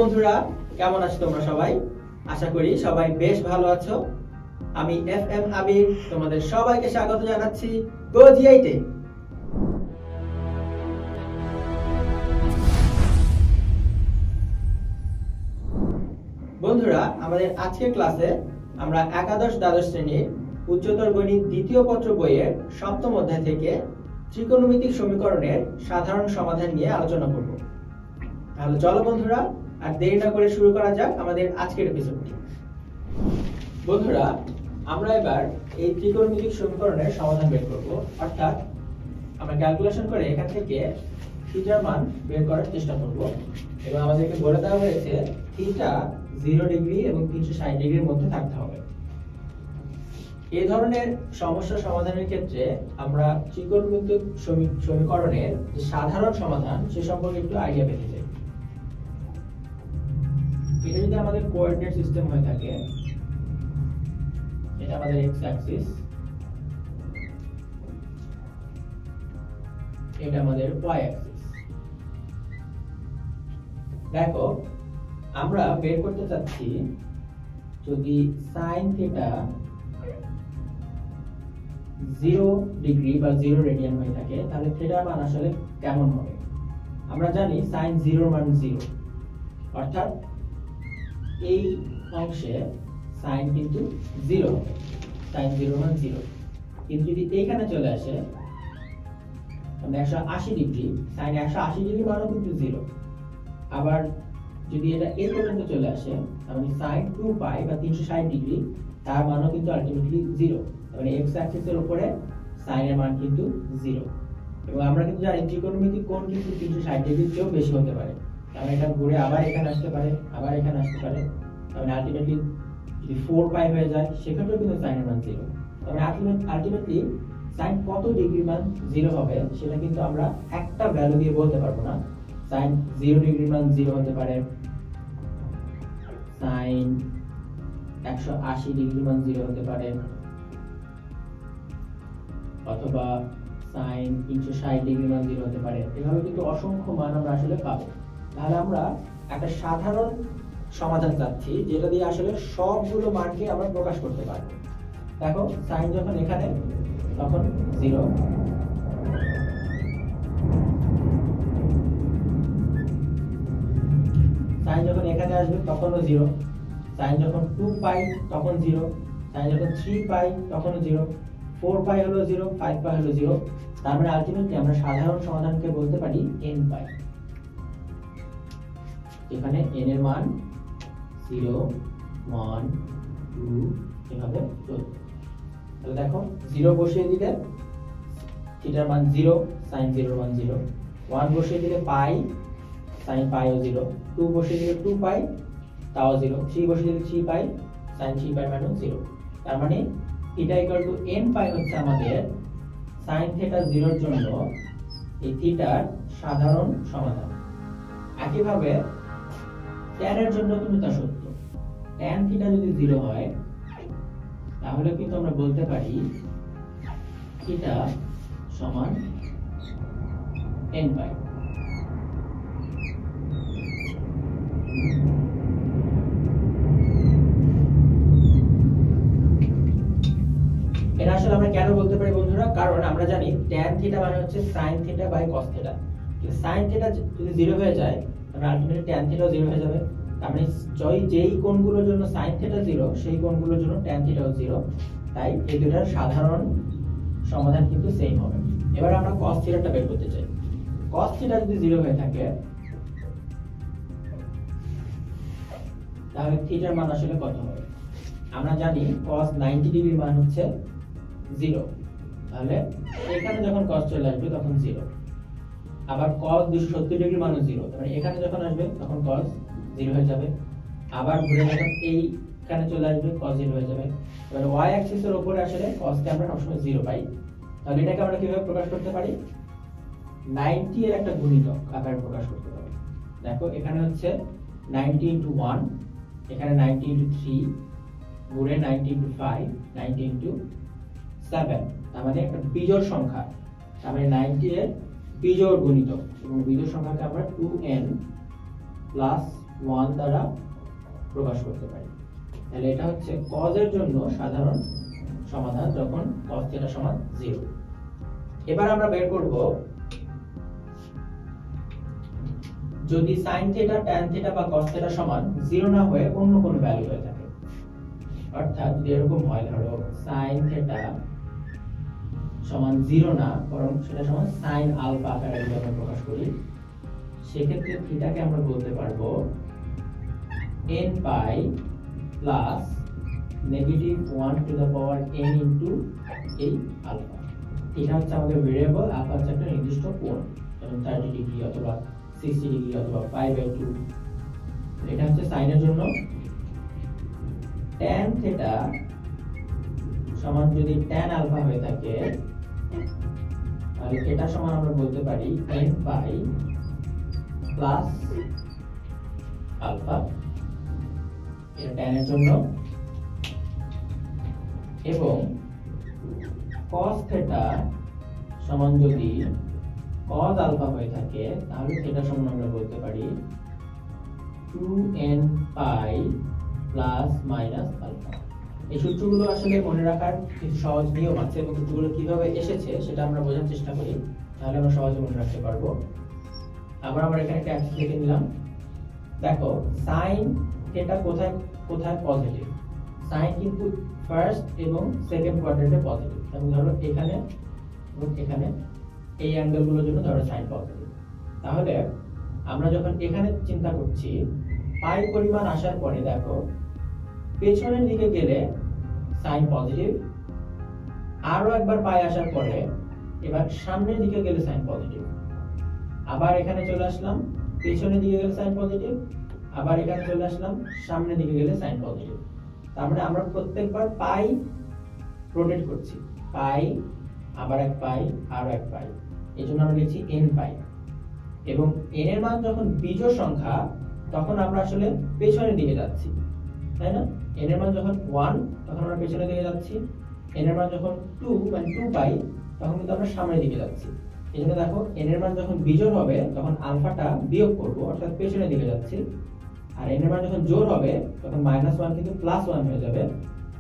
বন্ধুরা, কেমন আছো তোমরা সবাই? আশা করি সবাই বেশ ভালো আছো। আমি FM আবির তোমাদের সবাইকে স্বাগত জানাচ্ছি GoG8-এ। বন্ধুরা, আমাদের আজকের ক্লাসে আমরা একাদশ দ্বাদশ শ্রেণীর উচ্চতর গণিত দ্বিতীয় পত্র বইয়ের সপ্তম অধ্যায় থেকে ত্রিকোণমিতিক সমীকরণের সাধারণ সমাধান নিয়ে আলোচনা করব। তাহলে চলো বন্ধুরা, আর দেরি না করে শুরু করা যাক আমাদের আজকের এপিসোডটি। বন্ধুরা, আমরা এবার এই ত্রিকোণমিতিক সমীকরণের সমাধান বের করব, অর্থাৎ আমরা ক্যালকুলেশন করে এখান থেকে থিটার মান বের করার চেষ্টা করব। এবং আমাদেরকে বলে দেওয়া হয়েছে থিটা 0 ডিগ্রি এবং 360 ডিগ্রির মধ্যে থাকতে হবে। এই ধরনের সমস্যা সমাধানের ক্ষেত্রে আমরা ত্রিকোণমিতিক সমীকরণের যে সাধারণ সমাধান সে সম্পর্কে একটু আইডিয়া পেতে চাই। এটা যদি আমাদের কোঅর্ডিনেট সিস্টেম হয়ে থাকে, এটা আমাদের x অ্যাক্সিস, এটা আমাদের y অ্যাক্সিস। দেখো, আমরা বের করতে চাচ্ছি যদি sin থিটা 0 ডিগ্রি বা 0 রেডিয়ান হয়ে থাকে, তাহলে থিটার মান আসলে কেমন হবে? আমরা জানি sin 0 মান 0, অর্থাৎ এই অংশে sin কিন্তু 0 হবে, sin 0 মান 0। কিন্তু যদি এইখানে চলে আসে মানে 180 ডিগ্রি, sin 180 ডিগ্রি মানও কিন্তু 0। আবার যদি এটা এই পর্যন্ত চলে আসে, মানে sin 2π বা 360 ডিগ্রি, তার মানও কিন্তু আলটিমেটলি 0। মানে x অ্যাক্সিসের উপরে sin এর মান কিন্তু 0। এবং আমরা কিন্তু জানি ত্রিকোণমিতিক কোণ কিন্তু 360 ডিগ্রির চেয়েও বেশি হতে পারে। তাহলে এটা ঘুরে আবার এখানে আসতে পারে, আবার এখানে আসতে পারে। তাহলে আলটিমেটলি যদি 4π হয়ে যায়, সেক্ষেত্রেও কিন্তু sin এর মান 0। তাহলে আলটিমেটলি sin কত ডিগ্রি মান 0 হবে সেটা কিন্তু আমরা একটা ভ্যালু দিয়ে বলতে পারবো না। sin 0 ডিগ্রি মান 0 হতে পারে, sin 180 ডিগ্রি মান 0 হতে পারে, অথবা sin 360 ডিগ্রি মান 0 হতে পারে। এভাবে কিন্তু অসংখ্য মান আমরা আসলে পাবো। তাহলে আমরা একটা সাধারণ সমাধান চাচ্ছি যেটা দিয়ে আসলে সবগুলো মানকে আমরা প্রকাশ করতে পারবো। দেখো, sin যখন এখানে তখন 0, sin যখন এখানে আসবে তখনও 0, sin যখন 2π তখন 0, sin যখন 3π তখনও 0, 4π হলো 0, 5π হলো 0। তার মানে আলটিমেটলি আমরা সাধারণ সমাধানকে বলতে পারি nπ। এখানে n এর মান 0, 1, 2 এভাবে চলবে। তাহলে দেখো, 0 বসিয়ে দিলে থিটার মান 0, sin 0 এর মান 0, 1 বসিয়ে দিলে π, sin π ও 0, 2 বসিয়ে দিলে 2π তাও 0, 3 বসিয়ে দিলে 3π, sin 3π মানও 0। তার মানে থিটা ইকুয়াল টু nπ হচ্ছে আমাদের sin থিটা 0 এর জন্য এই থিটার সাধারণ সমাধান। একইভাবে tan এর জন্য কিন্তু তা সত্য। tan থিটা যদি 0 হয়, তাহলে কিন্তু আমরা বলতে পারি থিটা সমান nπ। এটা আসলে আমরা কেন বলতে পারি বন্ধুরা? কারণ আমরা জানি tan থিটা মানে হচ্ছে sin theta by cos theta. sin theta যদি 0 হয়ে যায়, তাহলে আলটিমেটলি tan থিটাও 0 হয়ে যাবে। তার মানে যেই কোণগুলোর জন্য sin থিটা 0, সেই কোণগুলোর জন্য tan থিটাও 0। তাই এই দুটোর সাধারণ সমাধান কিন্তু সেম হবে। এবার আমরা cos থিটাটা বের করতে চাই। cos থিটা যদি 0 হয়ে থাকে, তাহলে থিটার মান আসলে কত হবে? আমরা জানি cos 90 ডিগ্রির মান হচ্ছে 0। তাহলে এখানে যখন cos চলে আসবে তখন 0। আবার cos 270 ডিগ্রি মানও 0। তাহলে এখানে যখন আসবে তখন cos 0 হয়ে যাবে। আবার ঘুরে যখন এইখানে চলে আসবে cos 0 হয়ে যাবে। এবার y অ্যাক্সিসের উপরে আসলে cos কে আমরা সবসময় 0 পাই। তাহলে এটাকে আমরা কিভাবে প্রকাশ করতে পারি? 90 এর একটা গুণিতক আকারে প্রকাশ করতে পারি। দেখো, এখানে হচ্ছে 90 * 1, এখানে 90 * 3, ঘুরে 90 * 5, 90 * 7। তার মানে একটা বিজোড় সংখ্যা। তার মানে 90 এর বিজোড় গুণিতক, এবং বিজোড় সংখ্যাকে আমরা 2n + 1 দ্বারা প্রকাশ করতে পারি। তাহলে এটা হচ্ছে cos এর জন্য সাধারণ সমাধান যখন cos θ সমান 0। এবার আমরা বের করব যদি sin θ tan θ বা cos θ সমান 0 না হয়ে অন্য কোনো ভ্যালু হয়ে থাকে, অর্থাৎ যদি এরকম হয় ধরো sin θ সমান 0 না বরং সেটা সমান sin আলফা আকারে যদি আমরা প্রকাশ করি, সেক্ষেত্রে থিটাকে আমরা বলতে পারবো n pi plus negative 1 to the power n into এই আলফা। এটা হচ্ছে আমাদের ভেরিয়েবল, আলফা হচ্ছে একটা নির্দিষ্ট কোণ, যেমন 30 ডিগ্রি অথবা 60 ডিগ্রি অথবা π/2। এটা হচ্ছে sin এর জন্য। tan θ সমান যদি tan আলফা হয়ে থাকে, তাহলে এটা সমান আমরা বলতে পারি n পাই প্লাস আলফা, এটা tan এর জন্য। এবং cos θ সমান যদি cos আলফা হয়ে থাকে, তাহলে এটা সমান আমরা বলতে পারি 2n পাই প্লাস মাইনাস আলফা। এই সূত্রগুলো আসলে মনে রাখার কিছু সহজ নিয়ম আছে এবং সূত্রগুলো কিভাবে এসেছে সেটা আমরা বোঝার চেষ্টা করি, তাহলে আমরা সহজে মনে রাখতে পারবো। আমরা এখানে একটা অ্যাক্সিস লিখে নিলাম। দেখো sin θ কোথায় কোথায় পজিটিভ, sin কিন্তু ফার্স্ট এবং সেকেন্ড কোয়াড্রেন্টে পজিটিভ। এবং ধরো এখানে এবং এখানে এই অ্যাঙ্গেলগুলোর জন্য ধরো sin পজিটিভ। তাহলে আমরা যখন এখানে চিন্তা করছি পাই পরিমাণ আসার পরে দেখো পেছনের দিকে গেলে sin পজিটিভ, আরো একবার পাই আসার পরে এবার সামনের দিকে গেলে sin পজিটিভ, আবার এখানে চলে আসলাম পেছনের দিকে গেলে sin পজিটিভ, আবার এখানে চলে আসলাম সামনের দিকে গেলে sin পজিটিভ। তার মানে আমরা প্রত্যেকবার পাই রোটেট করছি, পাই আবার এক পাই আরো এক পাই, এজন্য আমরা লিখছি n পাই। এবং n এর মান যখন বিজোড় সংখ্যা তখন আমরা আসলে পেছনের দিকে যাচ্ছি, তাই না? n এর মান যখন 1 তখন আমরা পেছনের দিকে যাচ্ছি, n এর মান যখন 2 মানে 2 পাই তখন কিন্তু আমরা সামনের দিকে যাচ্ছি। এজন্য দেখো n এর মান যখন বিজোড় হবে তখন আলফাটা বিয়োগ করব, অর্থাৎ পেছনের দিকে যাচ্ছি। আর n এর মান যখন জোড় হবে তখন -1 কিন্তু +1 হয়ে যাবে,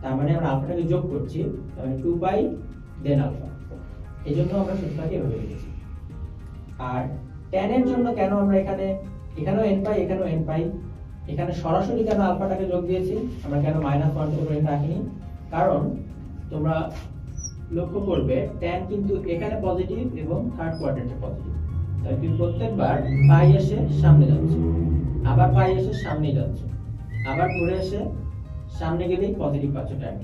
তার মানে আমরা আলফাটাকে যোগ করছি, তার মানে 2 পাই দেন আলফা। এজন্য আমরা সূত্রটাকে এভাবে লিখেছি। আর tan এর জন্য কেন আমরা এখানেও n পাই এখানেও n পাই, এখানে সরাসরি কেন আলফাটাকে যোগ দিয়েছি, আমরা কেন -1 টু n রাখিনি? কারণ তোমরা লক্ষ্য করবে tan কিন্তু এখানে পজিটিভ এবং থার্ড কোয়াড্রেন্টে পজিটিভ, তাই কিন্তু প্রত্যেকবার পাই এসে সামনে যাচ্ছে, আবার পাই এসে সামনে যাচ্ছে, আবার ঘুরে এসে সামনে গেলেই পজিটিভ পাচ্ছ tan,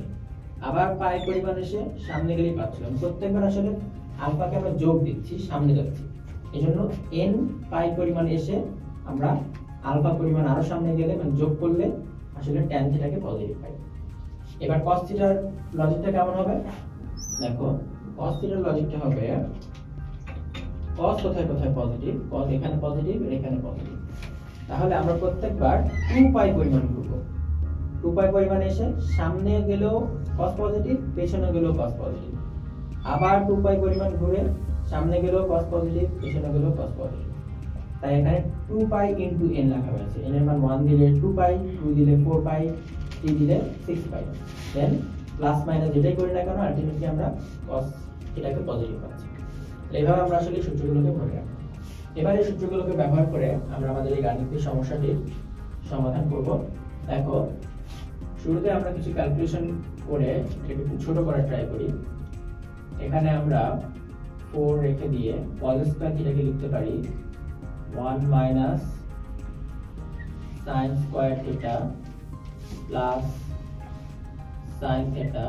আবার পাই পরিমাণ এসে সামনে গেলেই পাচ্ছ। প্রত্যেকবার আসলে আলফাকে আমরা যোগ দিচ্ছি, সামনে যাচ্ছি। এজন্য n পাই পরিমাণ এসে আমরা আলফা পরিমাণ আরো সামনে গেলে মানে যোগ করলে আসলে tan থিটাকে পজিটিভ পাই। এবার cos থিটার লজিকটা কেমন হবে? দেখো cos থিটার লজিকটা হবে cos কোথায় কোথায় পজিটিভ, cos এখানে পজিটিভ আর এখানে পজিটিভ। তাহলে আমরা প্রত্যেকবার 2 পাই পরিমাণ করব, 2 পাই পরিমাণ এসে সামনে গেলেও cos পজিটিভ, পেছনে গেলেও cos পজিটিভ, আবার 2 পাই পরিমাণ ঘুরে সামনে গেলেও cos পজিটিভ, পেছনে গেলেও cos পজিটিভ। তাই এখানে 2 পাই ইনটু n লেখা হয়েছে। n এর মান 1 দিলে 2 পাই, 2 দিলে 4 পাই, 3 দিলে 6 পাই। দেন প্লাস মাইনাস যেটাই করি না কেন আলটিমেটলি আমরা cos এটাকে পজিটিভ পাচ্ছি। এইভাবে আমরা আসলে সূত্রগুলোকে মনে রাখব। এবার এই সূত্রগুলোকে ব্যবহার করে আমরা আমাদের এই গাণিতিক সমস্যাটির সমাধান করব। দেখো শুরুতে আমরা কিছু ক্যালকুলেশন করে এটাকে একটু ছোট করার ট্রাই করি। এখানে আমরা 4 রেখে দিয়ে cos স্কয়ার থিটাকে লিখতে পারি 1 minus sin square theta plus sin theta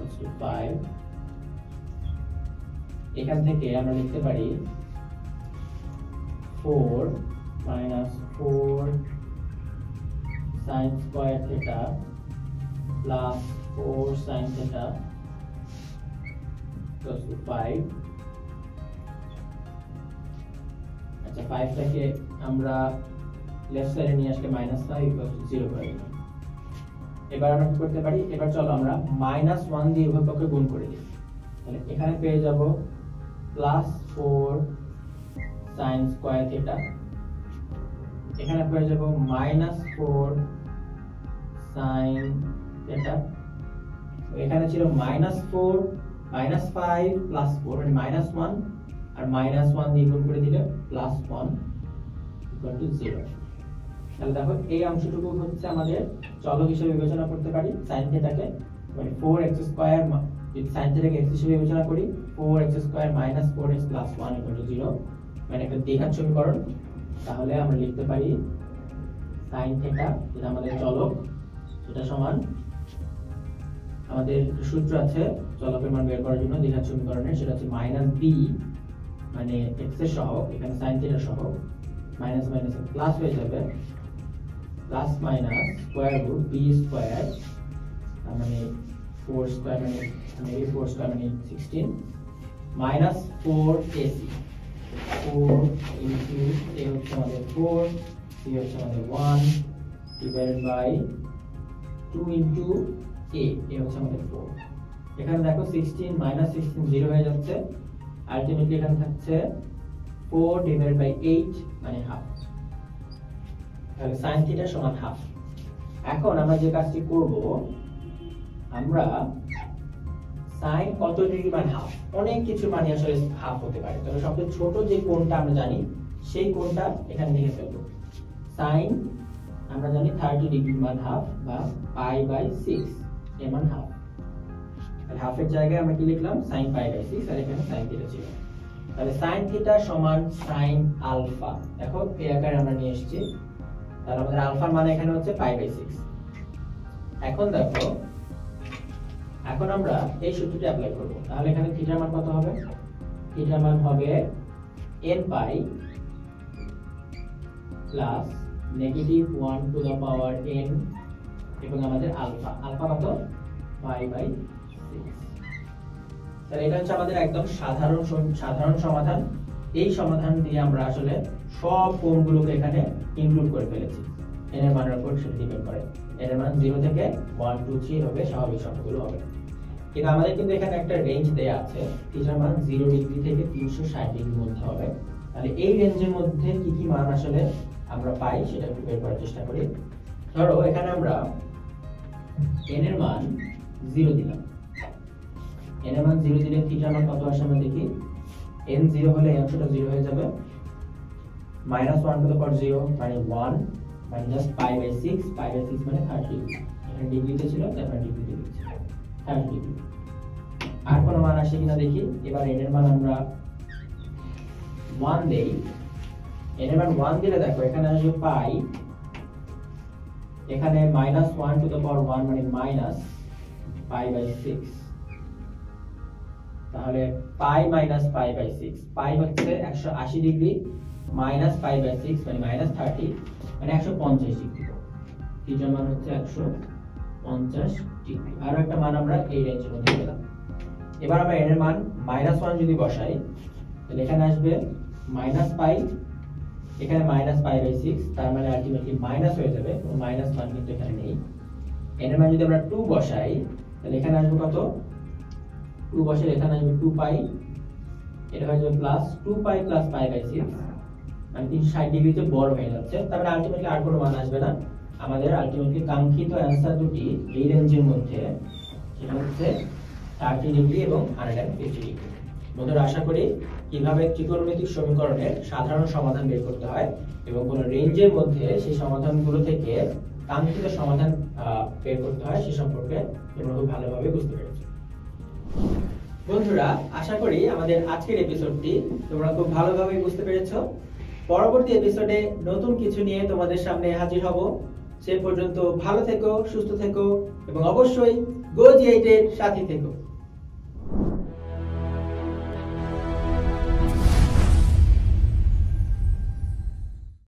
equals to 5। এখান থেকে আমরা লিখতে পারি 4 minus 4 sin square theta plus 4 sin theta equals to 5। আচ্ছা 5 টাকে আমরা লেফট সাইডে নিয়ে আসলে -5 equals to 0 করে দিলাম। এবার আমরা কি করতে পারি, এবার চলো আমরা -1 দিয়ে উভয় পক্ষে গুণ করে দিই। তাহলে এখানে পেয়ে যাব +4 sin square theta এখানে পেয়ে যাব -4 sin থিটা। এখানে ছিল -4 -5 +4 মানে -1 আর -1 দিয়ে গুণ করে দিলে +1 = 0। তাহলে দেখো এই অংশটুকু হচ্ছে আমাদের চলক হিসেবে বিবেচনা করতে পারি sin থিটাকে, মানে 4x² যদি sin থিটাকে x হিসেবে বিবেচনা করি 4x² - 4x + 1 = 0, মানে একটা দ্বিঘাত সমীকরণ। তাহলে আমরা লিখতে পারি sin থিটা যেটা আমাদের চলক, সেটা সমান আমাদের সূত্র আছে চলকের মান বের করার জন্য দ্বিঘাত সমীকরণের, সেটা হচ্ছে -b মানে x এর সহগ, এখানে sin থিটা সহগ, মাইনাস মাইনাস প্লাস হয়ে যাবে, plus minus square root b square, তার মানে 4 স্কয়ার মানে 4 স্কয়ার মানে 16 মাইনাস 4ac, 4 ইনটু a হচ্ছে আমাদের 4, c হচ্ছে আমাদের 1 divided by 2 into a, a হচ্ছে আমাদের 4। এখানে দেখো 16 মাইনাস 16 0 হয়ে যাচ্ছে, আলটিমেটলি এখানে থাকছে 4 ডিভাইডেড বাই 8 মানে হাফ। তাহলে sin থিটা সমান হাফ। এখন আমরা যে কাজটি করব, আমরা sin কত ডিগ্রি মানে হাফ, অনেক কিছু মানে আসলে হাফ হতে পারে, তবে সবচেয়ে ছোট যে কোণটা আমরা জানি সেই কোণটা এখানে লিখে ফেলব। sin আমরা জানি 30 ডিগ্রি মান হাফ বা π/6 এর মান হাফ। তাহলে হাফের জায়গায় আমরা কি লিখলাম sin π/6 আর এখানে sin থিটা ছিল। তাহলে sin থিটা সমান sin আলফা, দেখো এই আকারে আমরা নিয়ে এসেছি। তাহলে আমাদের আলফার মান এখানে হচ্ছে π/6। এখন দেখো, এখন আমরা এই সূত্রটি অ্যাপ্লাই করব। তাহলে এখানে থিটার মান কত হবে? থিটার মান হবে n π plus -1 to the power n এবং আমাদের আলফা, আলফা কত? π/6। তাহলে এটা হচ্ছে আমাদের একদম সাধারণ সমাধান। এই সমাধান দিয়ে আমরা আসলে সব কোণগুলোকে এখানে ইনক্লুড করে ফেলেছি। n এর মানের উপর সেটা ডিপেন্ড করে। n এর মান 0 থেকে 1 2 3 হবে, স্বাভাবিক সংখ্যাগুলো হবে। কিন্তু আমাদের কিন্তু এখানে একটা রেঞ্জ দেয়া আছে, থিটার মান 0 ডিগ্রি থেকে 360 ডিগ্রির মধ্যে হবে। তাহলে এই রেঞ্জের মধ্যে কি কি মান আসলে আমরা পাই সেটা একটু বের করার চেষ্টা করি। ধরো এখানে আমরা n এর মান 0 দিলাম, n এর মান 0 দিলে থিটার মান কত আসে আমরা দেখি। n 0 হলে এই অংশটা 0 হয়ে যাবে, -1 টু দ্য পাওয়ার 0 মানে 1 মাইনাস π/6, π/6 মানে 30 ডিগ্রি। এখানে ডিগ্রিতে ছিল তাই আমরা ডিগ্রিতে লিখছি 30 ডিগ্রি। আর কোন মান আসে কিনা দেখি। এবার n এর মান আমরা 1 দেই, n এর মান 1 দিলে দেখো এখানে আসবে π, এখানে -1 টু দ্য পাওয়ার 1 মানে মাইনাস π/6। তাহলে π মাইনাস π/6, π হচ্ছে 180 ডিগ্রি মাইনাস π/6 মানে -30 মানে 150 ডিগ্রি। থিটার মান হচ্ছে 150 ডিগ্রি। আর একটা মান আমরা এই রেঞ্জের মধ্যে পেলাম। এবার আমরা n এর মান -1 যদি বসাই তাহলে এখানে আসবে -π, এখানে -π/6, তার মানে আলটিমেটলি মাইনাস হয়ে যাবে, ও -1 কিন্তু এখানে নেই। n এর মান যদি আমরা 2 বসাই তাহলে এখানে আসবে কত? 2 বসালে এখানে আসবে 2π, এটা হয়ে যাবে প্লাস 2π প্লাস π/6 মানে 360 ডিগ্রিতে বড় হয়ে যাচ্ছে। তারপরে আলটিমেটলি আর কোনো মান আসবে না। আমাদের আলটিমেটলি কাঙ্ক্ষিত অ্যানসার দুটি এই রেঞ্জের মধ্যে, সেটা হচ্ছে 30 ডিগ্রি এবং 150 ডিগ্রি। বন্ধুরা, আশা করি কিভাবে ত্রিকোণমিতিক সমীকরণের সাধারণ সমাধান বের করতে হয় এবং কোন রেঞ্জের মধ্যে সেই সমাধানগুলো থেকে কাঙ্ক্ষিত সমাধান বের করতে হয় সে সম্পর্কে তোমরা খুব ভালোভাবে বুঝতে পেরেছো। বন্ধুরা, আশা করি আমাদের আজকের এপিসোডটি তোমরা খুব ভালোভাবে বুঝতে পেরেছো। পরবর্তী এপিসোডে নতুন কিছু নিয়ে তোমাদের সামনে হাজির হব। সে পর্যন্ত ভালো থেকো, সুস্থ থেকো এবং অবশ্যই GoG8 এর সাথে থেকো।